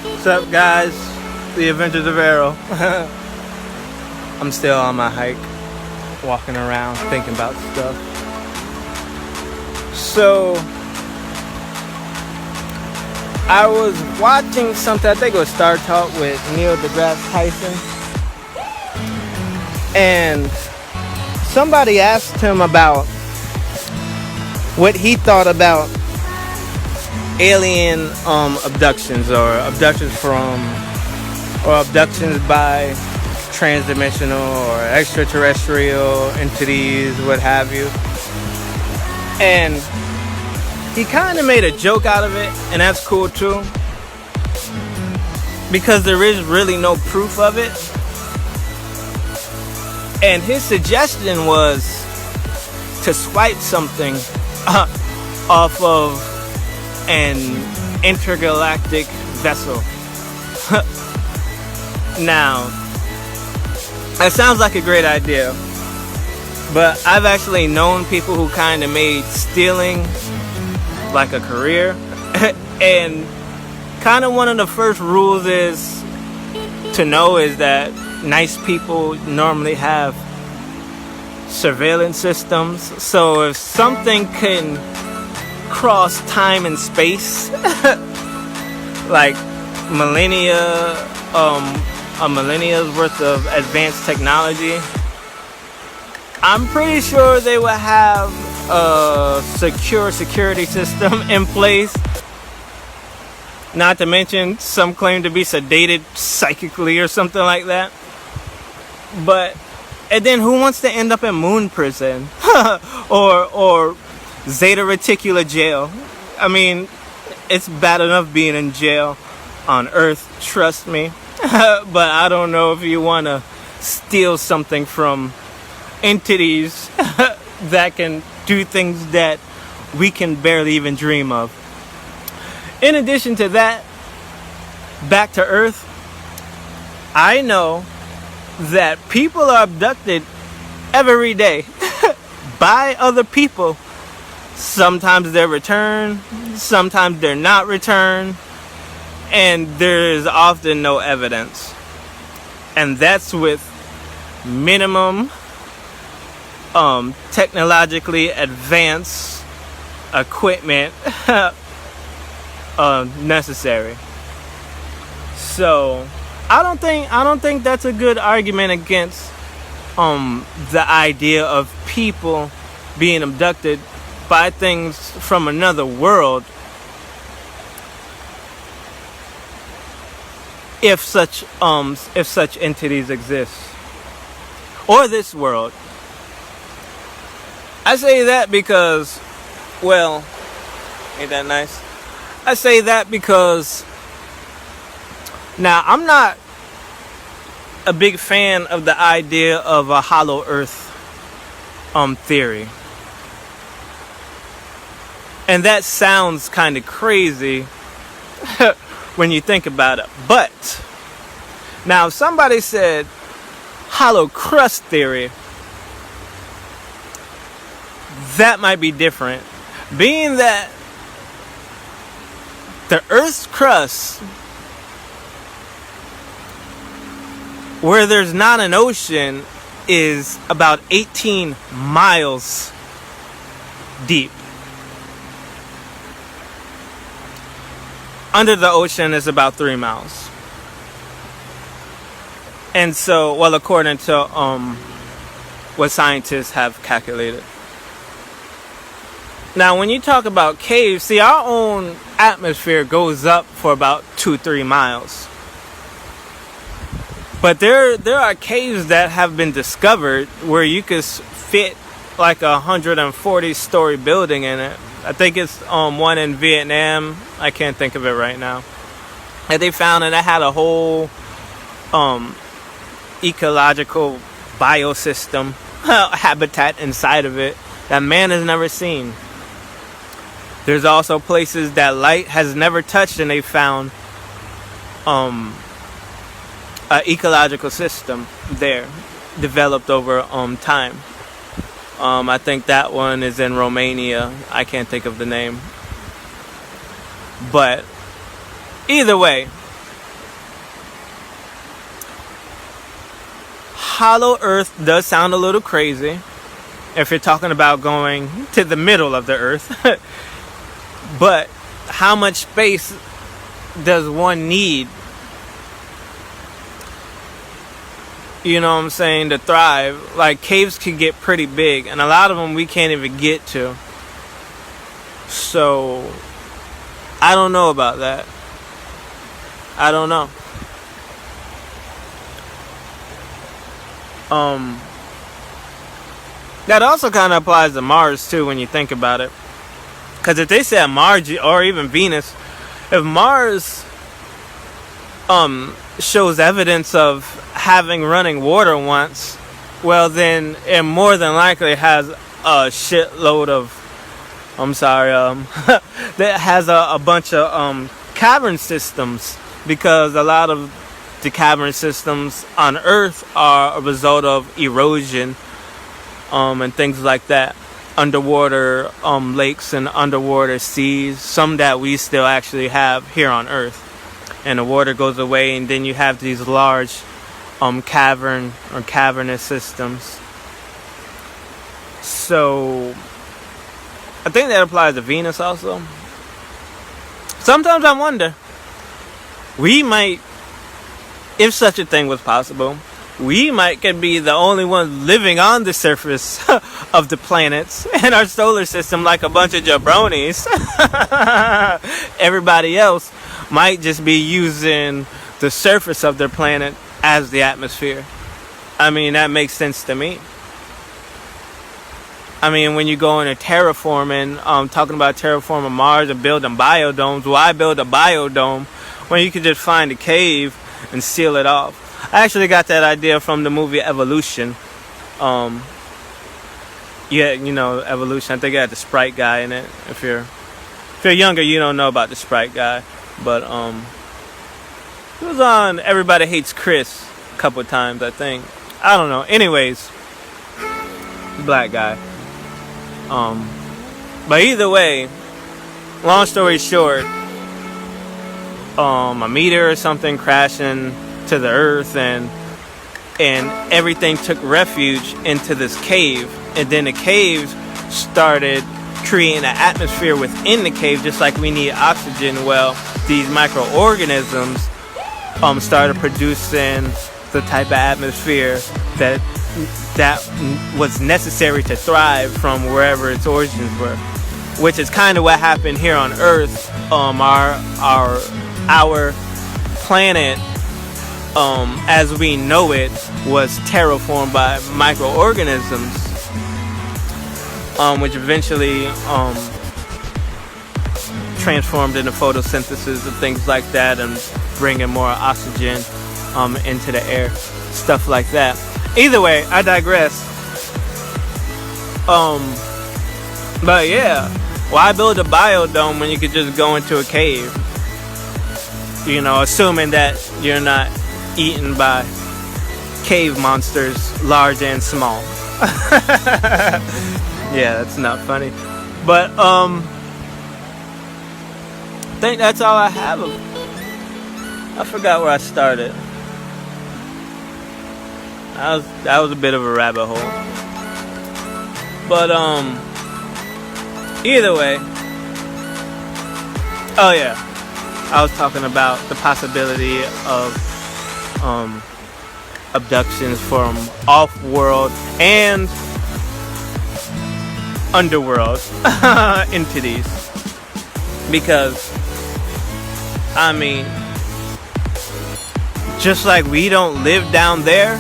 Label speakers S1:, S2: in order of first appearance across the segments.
S1: What's up, guys? The Adventures of Arrow. I'm still on my hike, walking around, thinking about stuff. So, I was watching something, I think it was Star Talk with Neil deGrasse Tyson. And somebody asked him about what he thought about alien abductions, or abductions by transdimensional or extraterrestrial entities, what have you. And he kind of made a joke out of it, and that's cool too, because there is really no proof of it. And his suggestion was to swipe something off of an intergalactic vessel. Now, that sounds like a great idea, but I've actually known people who kind of made stealing like a career. And kind of one of the first rules is that nice people normally have surveillance systems. So if something can cross time and space, like a millennia's worth of advanced technology, I'm pretty sure they will have a secure security system in place. Not to mention, some claim to be sedated psychically or something like that. And then who wants to end up in moon prison or Zeta Reticula jail? I mean, it's bad enough being in jail on Earth, trust me. But I don't know if you want to steal something from entities that can do things that we can barely even dream of. In addition to that, back to Earth, I know that people are abducted every day by other people. Sometimes they're returned, sometimes they're not returned, and there is often no evidence. And that's with minimum technologically advanced equipment necessary. So I don't think that's a good argument against the idea of people being abducted by things from another world, if such entities exist, or this world. I say that because, well, ain't that nice? I say that because, now, I'm not a big fan of the idea of a hollow earth theory. And that sounds kind of crazy when you think about it. But now, if somebody said hollow crust theory, that might be different. Being that the Earth's crust, where there's not an ocean, is about 18 miles deep. Under the ocean is about 3 miles. And so, well, according to what scientists have calculated. Now, when you talk about caves, see, our own atmosphere goes up for about 2-3 miles. But there are caves that have been discovered where you could fit like a 140-story building in it. I think it's one in Vietnam. I can't think of it right now. And they found it had a whole ecological biosystem habitat inside of it that man has never seen. There's also places that light has never touched, and they found an ecological system there developed over time. I think that one is in Romania. I can't think of the name. But either way, hollow Earth does sound a little crazy if you're talking about going to the middle of the Earth. But how much space does one need, you know what I'm saying, to thrive? Like, caves can get pretty big, and a lot of them we can't even get to. So I don't know about that. I don't know. That also kind of applies to Mars too when you think about it. Because if they said Mars or even Venus, if Mars shows evidence of having running water once, well then it more than likely has a shitload of, that has a bunch of cavern systems, because a lot of the cavern systems on Earth are a result of erosion and things like that. Underwater lakes and underwater seas, some that we still actually have here on Earth. And the water goes away, and then you have these large cavernous systems. So I think that applies to Venus also. Sometimes I wonder, we might, if such a thing was possible, we might could be the only ones living on the surface of the planets in our solar system, like a bunch of jabronis. Everybody else might just be using the surface of their planet as the atmosphere. I mean, that makes sense to me. I mean, when you go into terraforming, talking about terraforming Mars and building biodomes, why build a biodome when you could just find a cave and seal it off? I actually got that idea from the movie Evolution. Yeah, you know, Evolution. I think it had the Sprite guy in it. If you're younger, you don't know about the Sprite guy. But he was on Everybody Hates Chris a couple of times, I think. I don't know. Anyways, black guy. But either way, long story short, a meteor or something crashing to the Earth, and everything took refuge into this cave, and then the cave started creating an atmosphere within the cave, just like we need oxygen. Well, these microorganisms started producing the type of atmosphere that was necessary to thrive from wherever its origins were, which is kind of what happened here on Earth. Our planet, as we know it, was terraformed by microorganisms, which eventually transformed into photosynthesis and things like that, and bringing more oxygen into the air, stuff like that. Either way, I digress. But yeah, why build a biodome when you could just go into a cave? You know, assuming that you're not eaten by cave monsters, large and small. Yeah, that's not funny. But I think that's all I have. I forgot where I started. That was a bit of a rabbit hole. But either way. Oh yeah. I was talking about the possibility of abductions from off-world and underworld entities. Because, I mean, just like we don't live down there,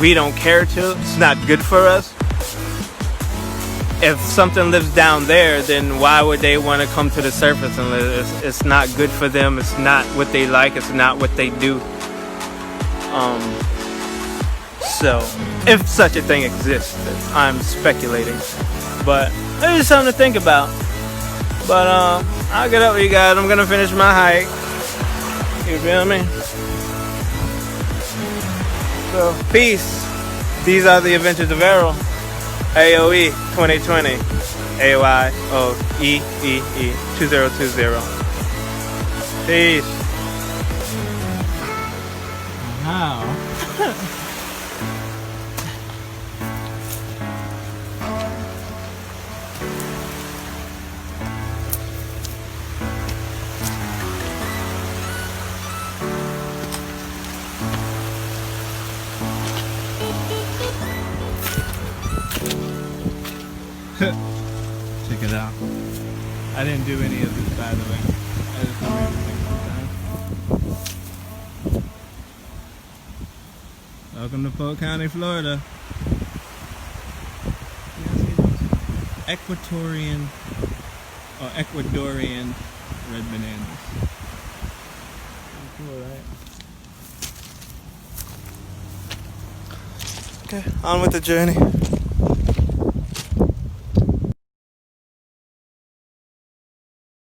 S1: we don't care to, it's not good for us. If something lives down there, then why would they want to come to the surface and live? It's not good for them. It's not what they like. It's not what they do. So, if such a thing exists, I'm speculating. But it's just something to think about. But I'll get up with you guys. I'm gonna finish my hike. You feel me? So, peace. These are the Adventures of Errol. AOE 2020. AYOEEE 2020. Peace. Wow. Check it out. I didn't do any of this, by the way. I just do everything sometimes. Welcome to Polk County, Florida. You guys see those? Ecuadorian red bananas. Cool, right? Okay, on with the journey.